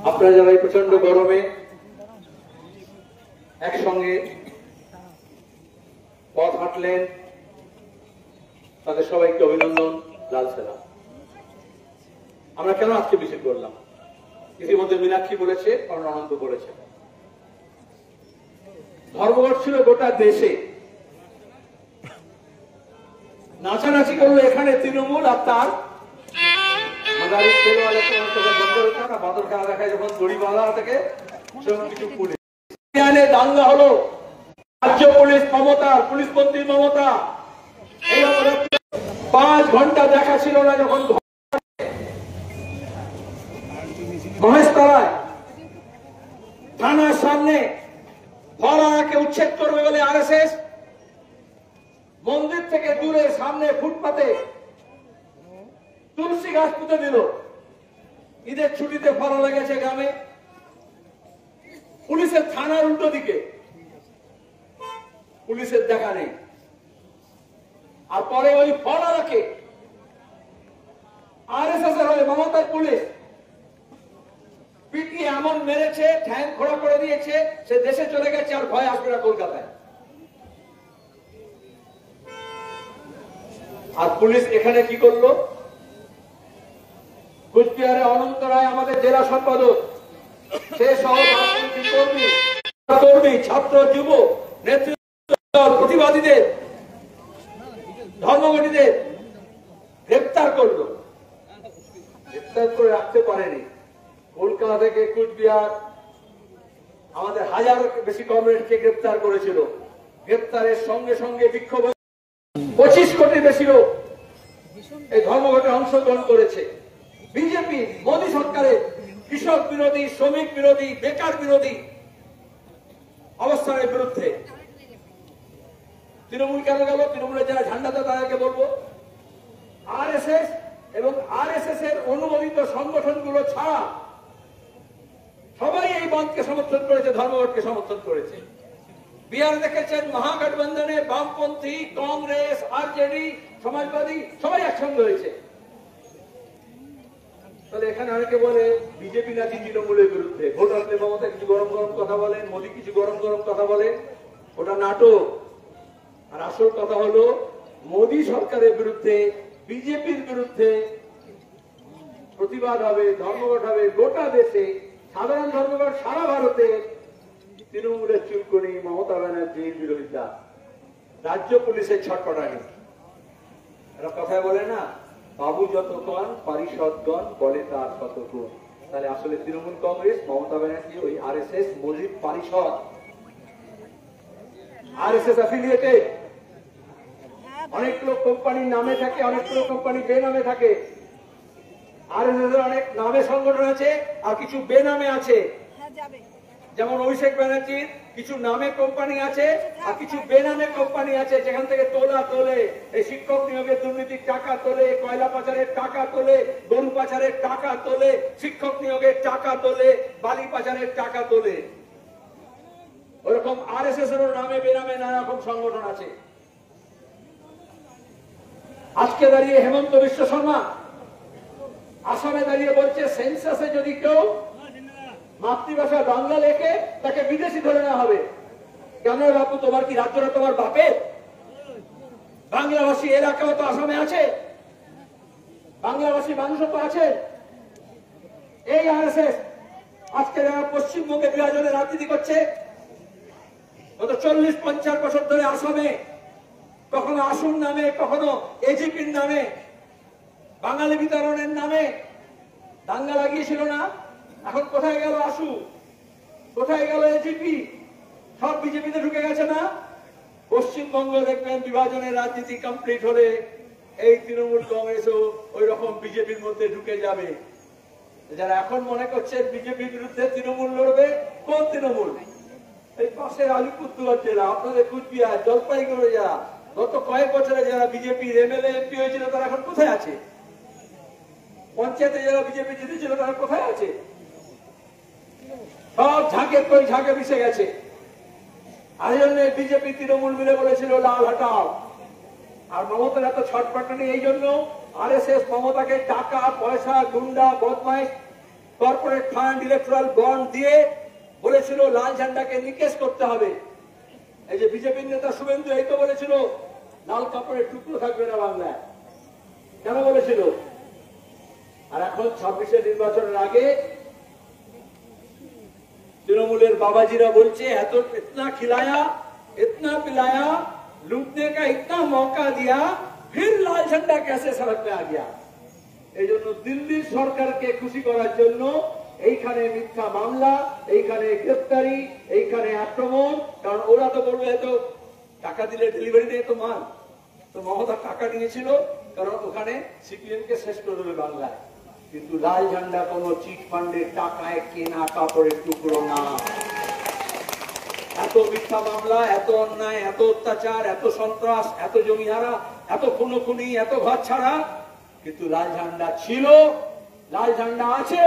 আপনারা যারা এই প্রচন্ড গরমে একসঙ্গে পথ হাঁটলেন তাদের সবাইকে অভিনন্দন, লাল সেনা। আমরা কেন আজকে মিছিল করলাম? ইতিমধ্যে মীনাক্ষী বলেছে, অনন্ত বলেছে, ধর্মঘট ছিল গোটা দেশে, নাচানাচি করলো এখানে তৃণমূল আর তার মাদারি ছেলে বাদর খেলা দেখায় যখন দড়ি বাঁধা থেকে সেরকম কিছু পুলিশ দাঙ্গা হলো। রাজ্য পুলিশ মমতা, পুলিশ মন্ত্রী মমতা, এই 5 ঘন্টা দেখা ছিল না যখন মহেশতলায় থানার সামনে ফরাকে উচ্ছেদ করবে বলে আরএসএস মন্দির থেকে দূরে সামনে ফুটপাতে তুলসী গাছ পুঁতে দিল। ঈদের ছুটিতে ফরা লেগেছে গ্রামে, পুলিশের থানার উল্টো দিকে, পুলিশের দেখা নেই। আর পরে ওই ফরাকে আরএসএস এর হয়ে মমতার পুলিশ পিটিয়ে এমন মেরেছে, ঠ্যাং খোড়া করে দিয়েছে, সে দেশে চলে গেছে, আর ভয় আসবে না কলকাতায়। আর পুলিশ এখানে কি করলো? কুচবিহারে অনন্ত রায় আমাদের জেলা সম্পাদক, সে সহ কর্মী, ছাত্র, যুব নেতৃত্ব, প্রতিবাদীদের, ধর্মঘটীদের গ্রেপ্তার করলো। গ্রেপ্তার করে রাখতে পারেনি। কলকাতা থেকে কুচবিহার আমাদের 1000 বেশি কমরেডকে গ্রেপ্তার করেছিল। গ্রেপ্তারের সঙ্গে সঙ্গে বিক্ষোভ 25 কোটির বেশি লোক এই ধর্মঘটে অংশগ্রহণ করেছে। বিজেপি মোদী সরকারের কৃষক বিরোধী, শ্রমিক বিরোধী, বেকার বিরোধী অবস্থানের বিরুদ্ধে। তৃণমূল কেন গেল? তৃণমূলের যারা ঝান্ডাতে তাদেরকে বলবো, আরএসএস এবং আরএসএস এর অনুমোদিত সংগঠনগুলো ছাড়া সবাই এই বন্ধকে সমর্থন করেছে, ধর্মঘটকে সমর্থন করেছে। বিহার দেখেছেন মহাগঠবন্ধনে বামপন্থী, কংগ্রেস, আরজেডি, সমাজবাদী সবাই একসঙ্গে হয়েছে। তাহলে এখানে অনেকে বলে বিজেপি নাকি তৃণমূলের বিরুদ্ধে, ভোট আসলে মমতা কিছু গরম গরম কথা বলেন, মোদী কিছু গরম গরম কথা বলেন, ওটা নাটক। আর আসল কথা হলো মোদী সরকারের বিরুদ্ধে, বিজেপির বিরুদ্ধে প্রতিবাদ হবে, ধর্মঘট হবে গোটা দেশে, সাধারণ ধর্মঘট সারা ভারতে। তৃণমূলের চুলকুনি, মমতা ব্যানার্জির বিরোধিতা, রাজ্য পুলিশের ছটফটানি। এরা কথায় বলে না, বাবু যতক্ষণ পারিষদগণ বলে তার ততক্ষণ। তাহলে আসলে তৃণমূল কংগ্রেস, মমতা ব্যানার্জি, ওই আরএসএস মোদীর পারিষদ, আরএসএস অ্যাফিলিয়েটেড। অনেকগুলো কোম্পানির নামে থাকে, অনেকগুলো কোম্পানি বেনামে থাকে। আরএসএস এর অনেক নামে সংগঠন আছে আর কিছু বেনামে আছে। যেমন অভিষেক ব্যানার্জির কিছু নামে কোম্পানি আছে আর কিছু বেনামে কোম্পানি আছে, যেখান থেকে তোলে, এই শিক্ষক নিয়োগের দুর্নীতির টাকা তোলে, কয়লা পাচারের টাকা তোলে, গরু পাচারের টাকা তোলে, শিক্ষক নিয়োগের টাকা তোলে, বালি পাচারের টাকা তোলে। ওরকম আরএসএস এর নামে বেনামে নানা রকম সংগঠন আছে। আজকে দাঁড়িয়ে হেমন্ত বিশ্ব শর্মা আসামে দাঁড়িয়ে বলছে সেন্সাসে যদি কেউ মাতৃভাষা বাংলা লেখে তাকে বিদেশি ধরে নেওয়া হবে। কেন বাপু, তোমার কি রাজ্যটা তোমার বাপের? বাংলাভাষী এলাকাও তো আসামে আছে, বাংলাভাষী মানুষও তো আছে। এই আরএসএস আজকে যারা পশ্চিমবঙ্গে বিভাজনের রাজনীতি করছে, গত 40-50 বছর ধরে আসামে কখনো আসুন নামে, কখনো এজিপির নামে, বাঙালি বিতরণের নামে দাঙ্গা লাগিয়েছিল না? এখন কোথায় গেল আসু, কোথায় গেল এজিপি? সব বিজেপিতে ঢুকে গেছে না? পশ্চিমবঙ্গ দেখবেন বিভাজনের রাজনীতি কমপ্লিট হলে এই তৃণমূল কংগ্রেসও ওই রকম বিজেপির মধ্যে ঢুকে যাবে। যারা এখন মনে করছে বিজেপির বিরুদ্ধে তৃণমূল লড়বে, কোন তৃণমূল? এই পাশের আলিপুরদুয়ার জেলা, আপনাদের কুচবিহার, জলপাইগুড়ি, যারা গত কয়েক বছরে যারা বিজেপির এমএলএ এমপি হয়েছিল তারা এখন কোথায় আছে? পঞ্চায়েতে যারা বিজেপি জিতেছিল তারা কোথায় আছে? সব ঝাঁকের কই ঝাঁকে মিশে গেছে। আর জন্য বিজেপি তৃণমূল মিলে বলেছিল লাল হটাও। আর মমতার এত ছটফটানি এই জন্য আরএসএস মমতাকে টাকা পয়সা গুন্ডা বদমাইশ কর্পোরেট ফান্ড ইলেকট্রাল বন্ড দিয়ে বলেছিল লাল ঝান্ডাকে নিকেশ করতে হবে। এই যে বিজেপির নেতা শুভেন্দু এই তো বলেছিল লাল কাপড়ের টুকরো থাকবে না বাংলায়, কেন বলেছিল? আর এখন 26-এর নির্বাচনের আগে तृणमूलेर बाबाजीरा बोलছে এত इतना खिलाया इतना पिलाया लूटने का इतना मौका दिया फिर लाल झंडा कैसे सड़क पे आ गया। এই জন্য দিল্লির সরকারকে খুশি করার জন্য এইখানে মিথ্যা মামলা, এইখানে গ্রেফতারি, এইখানে আক্রমণ। কারণ ওরা তো বলবে তো টাকা দিলে ডেলিভারি দেয় তো মাল, তো মমতা টাকা নিয়েছিল কারণ ওখানে সিপিএম কে শেষ করে দেবে বাংলায়। কিন্তু লাল ঝান্ডা কোন চিট ফান্ডের টাকায় কেনা কাপড়ের টুকরো না। এত মিথ্যা মামলা, এত অন্যায়, এত অত্যাচার, এত সন্ত্রাস, এত জমিহারা, এত খুনোখুনি, এত ঘর ছাড়া, কিন্তু লাল ঝান্ডা ছিল, লাল ঝান্ডা আছে,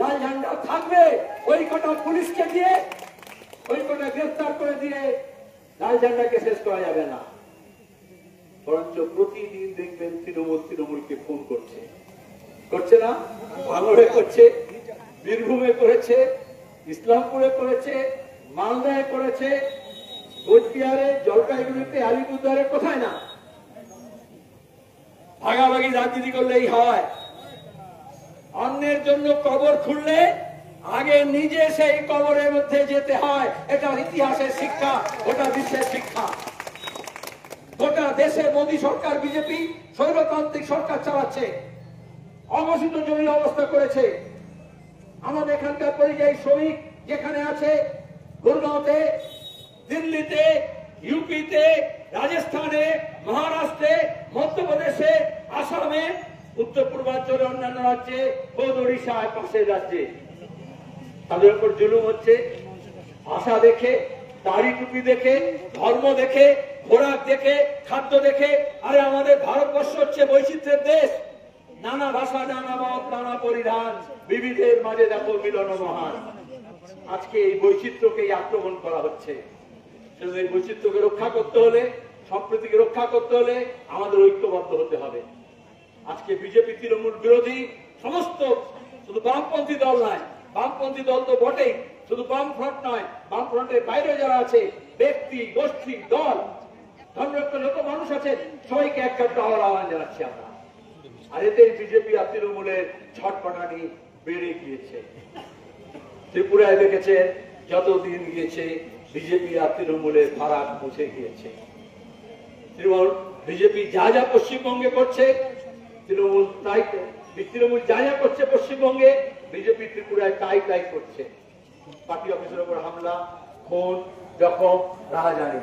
লাল ঝান্ডা থাকবে। ওই কটা পুলিশকে দিয়ে, ওই কটা গ্রেফতার করে দিয়ে লাল ঝান্ডাকে শেষ করা যাবে না। বরঞ্চ প্রতিদিন দেখবেন তৃণমূলকে ফোন করছে, করছে না? ভাঙড়ে করছে, বীরভূমে করেছে, ইসলামপুরে করেছে, মালদায় করেছে, কোচবিহারে, জলপাইগুড়িতে, আলিপুরদুয়ারে, কোথায় না? ভাগাভাগি রাজনীতি করলেই হয়। অন্যের জন্য কবর খুললে আগে নিজে সেই কবরের মধ্যে যেতে হয়। এটা ইতিহাসের শিক্ষা, গোটা বিশ্বের শিক্ষা। গোটা দেশে মোদী সরকার, বিজেপি স্বৈরতান্ত্রিক সরকার চালাচ্ছে, অঘোষিত জমি অবস্থা করেছে। আমাদের এখানকার পরিযায়ী শ্রমিক যেখানে আছে, গুরগাঁওতে, দিল্লিতে, ইউপিতে, রাজস্থানে, মহারাষ্ট্রে, মধ্যপ্রদেশে, আসামে, উত্তর পূর্বাঞ্চলে, অন্যান্য রাজ্যে, বোধ ওড়িশায়, পাশের রাজ্যে তাদের উপর জুলুম হচ্ছে। ভাষা দেখে, দাড়ি টুপি দেখে, ধর্ম দেখে, খোরাক দেখে, খাদ্য দেখে। আরে আমাদের ভারতবর্ষ হচ্ছে বৈচিত্র্যের দেশ। নানা ভাষা, নানা মত, নানা পরিধান, বিবিধের মাঝে দেখো মিলন মহান। আজকে এই বৈচিত্র্যকেই আক্রমণ করা হচ্ছে। এই বৈচিত্র্যকে রক্ষা করতে হলে, সম্প্রীতিকে রক্ষা করতে হলে আমাদের ঐক্যবদ্ধ হতে হবে। আজকে বিজেপি তৃণমূল বিরোধী সমস্ত, শুধু বামপন্থী দল নয়, বামপন্থী দল তো বটেই, শুধু বাম ফ্রন্ট নয়, বাম ফ্রন্টের বাইরে যারা আছে, ব্যক্তি, গোষ্ঠী, দল, ধর্মনিরপেক্ষ যত মানুষ আছে, সবাইকে একটা আহ্বান জানাচ্ছি আমরা। আর এতে বিজেপি আর তৃণমূলের ছটপটানি বেড়ে গিয়েছে। ত্রিপুরায় দেখেছেন যতদিন গিয়েছে বিজেপি আর তৃণমূলের ফারাক মুছে গিয়েছে। বিজেপি যা যা পশ্চিমবঙ্গে করছে, তৃণমূল যা যা করছে পশ্চিমবঙ্গে, বিজেপি ত্রিপুরায় তাই করছে। পার্টি অফিসের উপর হামলা, খুন, জখম, রাহাজানি।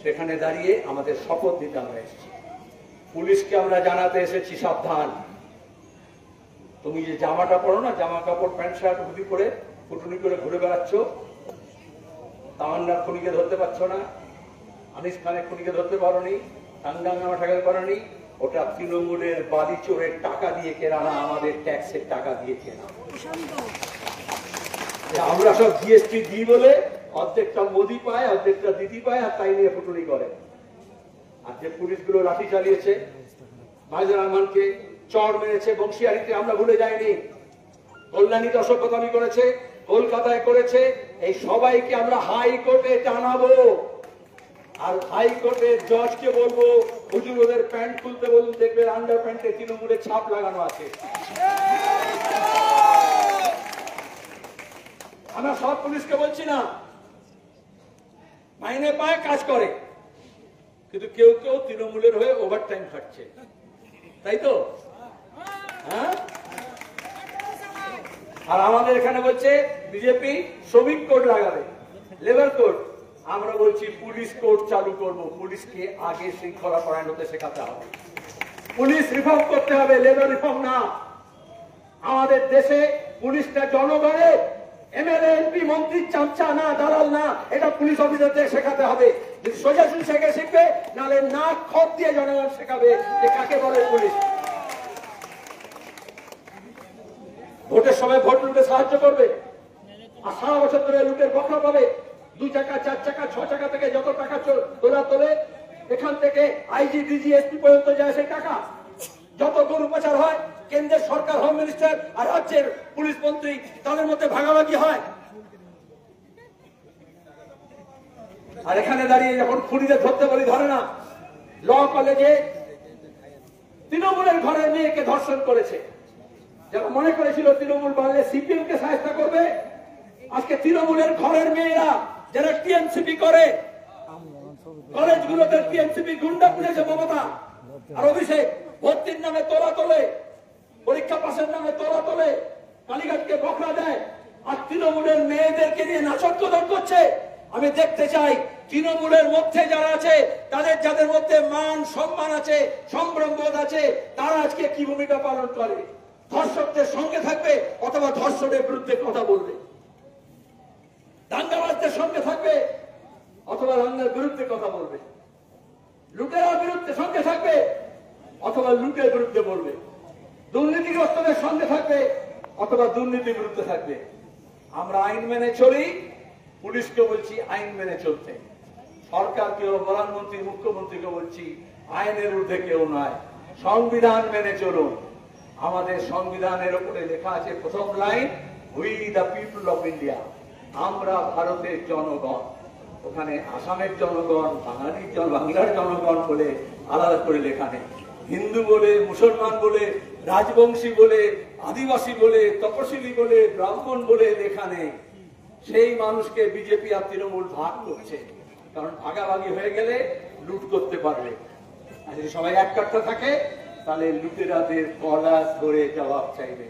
সেখানে দাঁড়িয়ে আমাদের শপথ দিতে আমরা এসেছি। পুলিশকে আমরা জানাতে এসেছি, সাবধান, তুমি যে জামাটা পরো না, জামা কাপড় প্যান্ট শার্ট হুডি করে ফুটুনি করে ঘুরে বেড়াচ্ছ, তামান্নার খুনিকে ধরতে পারছো না, আনিস খানের খুনিকে ধরতে পারোনি, টাঙ্গাঙ্গামা ঠেকাতে পারোনি, ওটা তৃণমূলের বালি চোরের টাকা দিয়ে কেনা না, আমাদের ট্যাক্সের টাকা দিয়ে কেনা। আমরা সব জিএসটি দিই বলে অর্ধেকটা মোদি পায়, অর্ধেকটা দিদি পায়, আর তাই নিয়ে ফুটুনি করে। আর যে পুলিশগুলো লাঠি চালিয়েছে, মাইজুর রহমানকে চড় মেরেছে, বংশিয়ারিতে আমরা ভুলে যাইনি, কল্যাণীতে অসভ্যতামি করেছে, কলকাতায় করেছে, এই সবাইকে আমরা হাইকোর্টে জানাবো। আর হাইকোর্টের জজকে বলবো, হুজুর ওদের প্যান্ট খুলতে বলুন, দেখবেন আন্ডার প্যান্টে তৃণমূলের ছাপ লাগানো আছে। আমরা সব পুলিশকে বলছি না, মাইনে পায়, কাজ করে, কিন্তু কেউ কেউ তৃণমূলের হয়ে ওভার টাইম খাটছে, তাই তো? হ্যাঁ। আর আমাদের এখানে বলছে বিজেপি শ্রমিক কোড লাগাবে, লেবার কোড। আমরা বলছি পুলিশ কোড চালু করব। পুলিশকে আগে শৃঙ্খলা পরায়ণ হতে শেখাতে হবে, পুলিশ রিফর্ম করতে হবে, লেবার রিফর্ম না। আমাদের দেশে পুলিশটা জনগণের, এমএলএ এমপি মন্ত্রীর চামচা না, দালাল না। এটা পুলিশ অফিসারদের শেখাতে হবে। যদি সোজাসুজি শিখবে, নাহলে নাক খত দিয়ে জনগণ শেখাবে যে কাকে বলে পুলিশ। ভোটের সময় ভোট লুটে সাহায্য করবে, আর সারা বছর ধরে লুটের বকরা পাবে। 2 চাকা, 4 চাকা, 6 চাকা থেকে যত টাকা তোলা তোলে, এখান থেকে আইজি, ডিজি, এসপি পর্যন্ত যায় সেই টাকা। যত গরু পাচার হয় কেন্দ্রের সরকার হোম মিনিস্টার আর রাজ্যের পুলিশ মন্ত্রী তাদের মধ্যে ভাগাভাগি হয়। আর এখানে দাঁড়িয়ে যখন খুনিদের ধরতে বলি ধরে না। ল কলেজে তৃণমূলের ঘরের মেয়েকে ধর্ষণ করেছে। যারা মনে করেছিল তৃণমূল বাড়লে সিপিএম কে সাহায্য করবে, আজকে তৃণমূলের ঘরের মেয়েরা যারা টিএমসিপি করে, কলেজগুলোতে টিএমসিপি গুন্ডা পুলিশে মমতা আর অভিষেক ভর্তির নামে তোলা তোলে, পরীক্ষা পাশের নামে তোলা তোলে, কালীঘাটকে বকরা দেয়, আর তৃণমূলের মেয়েদেরকে নিয়ে নাচক্রদন করছে। আমি দেখতে চাই তৃণমূলের মধ্যে যারা আছে তাদের যাদের মধ্যে মান সম্মান আছে, সম্ভ্রম বোধ আছে, তারা আজকে কি ভূমিকা পালন করে। ধর্ষকদের সঙ্গে থাকবে অথবা ধর্ষণের বিরুদ্ধে কথা বলবে, দাঙ্গাবাজদের সঙ্গে থাকবে অথবা দাঙ্গার বিরুদ্ধে কথা বলবে, লুটেরার বিরুদ্ধে সঙ্গে থাকবে অথবা লুটের বিরুদ্ধে বলবে, দুর্নীতিগ্রস্তদের সঙ্গে থাকবে অথবা দুর্নীতির বিরুদ্ধে থাকবে। আমরা আইন মেনে চলি, পুলিশকে বলছি আইন মেনে চলতে, সরকারকেও প্রধানমন্ত্রী মুখ্যমন্ত্রীকে বলছি আইনের ঊর্ধ্বে কেউ নয়, সংবিধান মেনে চলুন। আমাদের সংবিধানের উপরে লেখা আছে প্রথম line, we the people of India, আমরা ভারতের জনগণ। ওখানে আসামের জনগণ, বাংলার জনগণ বলে আলাদা করে লেখা নেই। হিন্দু বলে, মুসলমান বলে, রাজবংশী বলে, আদিবাসী বলে, তপশিলি বলে, ব্রাহ্মণ বলে লেখা নেই। সেই মানুষকে বিজেপি আর তৃণমূল ভাগ করছে, কারণ ভাগাভাগি হয়ে গেলে লুট করতে পারবে। আর যদি সবাই এক কাট্টা থাকে তাহলে লুটেরাদের গলা ধরে জবাব চাইবে।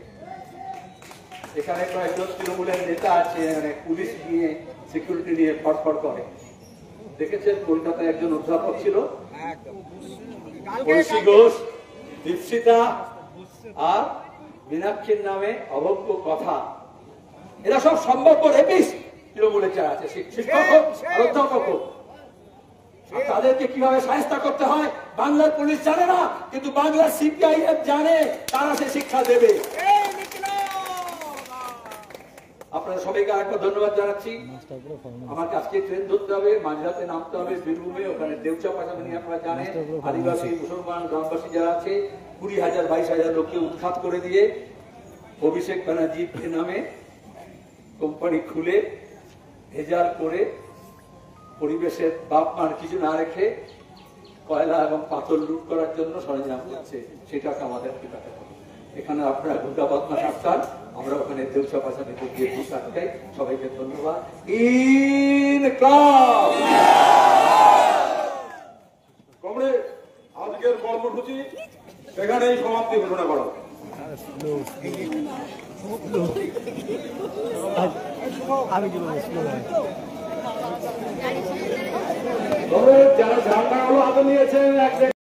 এখানে কয়েকজন তৃণমূলের নেতা আছে, পুলিশ নিয়ে সিকিউরিটি নিয়ে ফটফট করে। দেখেছেন কলকাতায় একজন অধ্যাপক ছিল, ঐশী ঘোষ, দীপশিতা আর মীনাক্ষীর নামে অভব্য কথা। এরা সব সম্ভাব্য রেপিস্ট তৃণমূলের যারা আছে, শিক্ষক হোক আর অধ্যাপক হোক। তাদেরকে কিভাবে শায়েস্তা করতে হয় বাংলার পুলিশ জানে না, কিন্তু বাংলার সিপিআইএম জানে, তারা সে শিক্ষা দেবে। আপনারা সবাইকে আরেকটা ধন্যবাদ জানাচ্ছি। আমার আজকে ট্রেন ধরতে হবে, মাঝরাতে নামতে হবে বীরভূমে, ওখানে দেউচা পাঠাবে নিয়ে আপনারা জানেন। আদিবাসী মুসলমান গ্রামবাসী যারা আছে 20,000-22,000 লোককে উৎখাত করে দিয়ে অভিষেক ব্যানার্জির নামে কোম্পানি খুলে ভেজাল করে পরিবেশের বাপ মার কিছু না রেখে কয়লা এবং পাথর লুট করার জন্য সরঞ্জাম করছে, সেটাকে আমাদের ঠিকাতে হবে। এখানে আপনারা গুন্ডা বদমাশ আটকান, আমরা ওখানে দেউচা পাশাতে গিয়ে ঘুষ আটকাই। সবাইকে ধন্যবাদ। কমরেড, আজকের কর্মসূচি এখানেই সমাপ্তি ঘোষণা করা। যারা ঝান্ডা হাতে নিয়েছেন